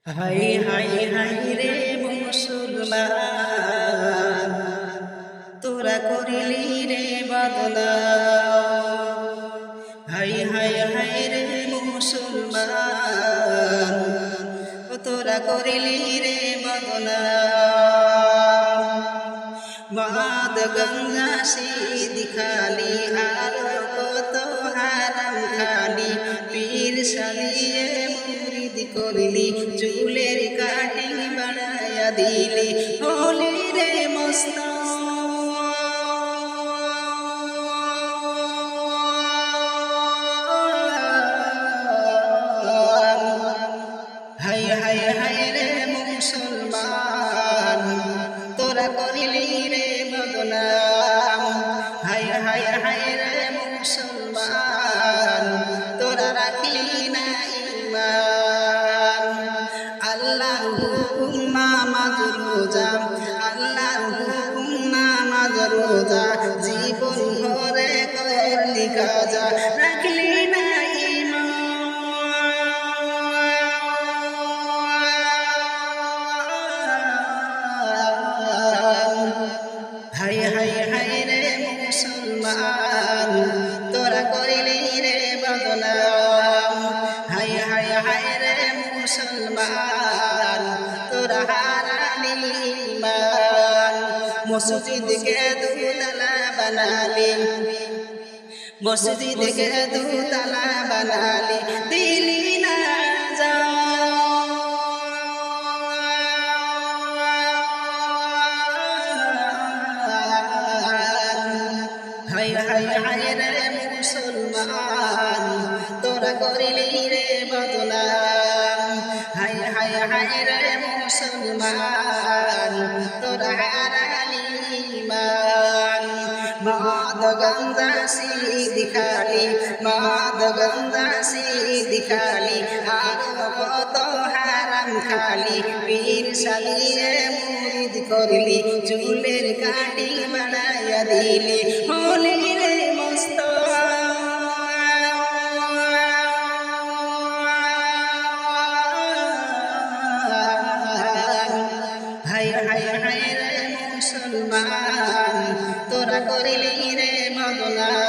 High high high রে মুসলমান, তোরা করিলি রে বদনাম। হাই হাই হাই রে মুসলমান, তোরা করিলি রে বদনাম। মদ গঙ্গা সিদ খালি আর কত হারাম খালি, পীর সালিয়ে মুরিদ করলি, চুলের কাটিং বানায়া দিলি, হলি রে মস্তান। হাই হাই হাই রে মুসলমান, তোরা করিলি রে বদনাম। হাই হাই হাই রে মুসলমান, তোরা রাখলি না ঈমান। আল্লাহু নামাজ রোজা, আল্লাহু নামাজ রোজা, জীবন ভরে করলি কাজা, রাখলি না ঈমান। হাই হাই হাই রে মুসলমান, তোরা করিলি রে বদনাম। হাই হাই হাই রে মুসলমান, তোরা হারালি ঈমান। মসজিদকে দুতলা বানালি, মসজিদকে দুতলা বানালি, দিলি না হাই হাই হাই রে মুসলমান, তোরা করিলি রে বদনাম। হাই হাই হাই রে মুসলমান, তোরা হারালি ঈমান। মদ গঙ্গা সিদ খালি, মদ গঙ্গা সিদ খালি, আর কত হারাম খালি, পীর সালিয়ে মুরিদ করলি, চুলের কাটি বানায়া দিলি, হলি রে মস্তান। হাই হাই হাই রে মুসলমান, তোরা করিলি রে বদনাম।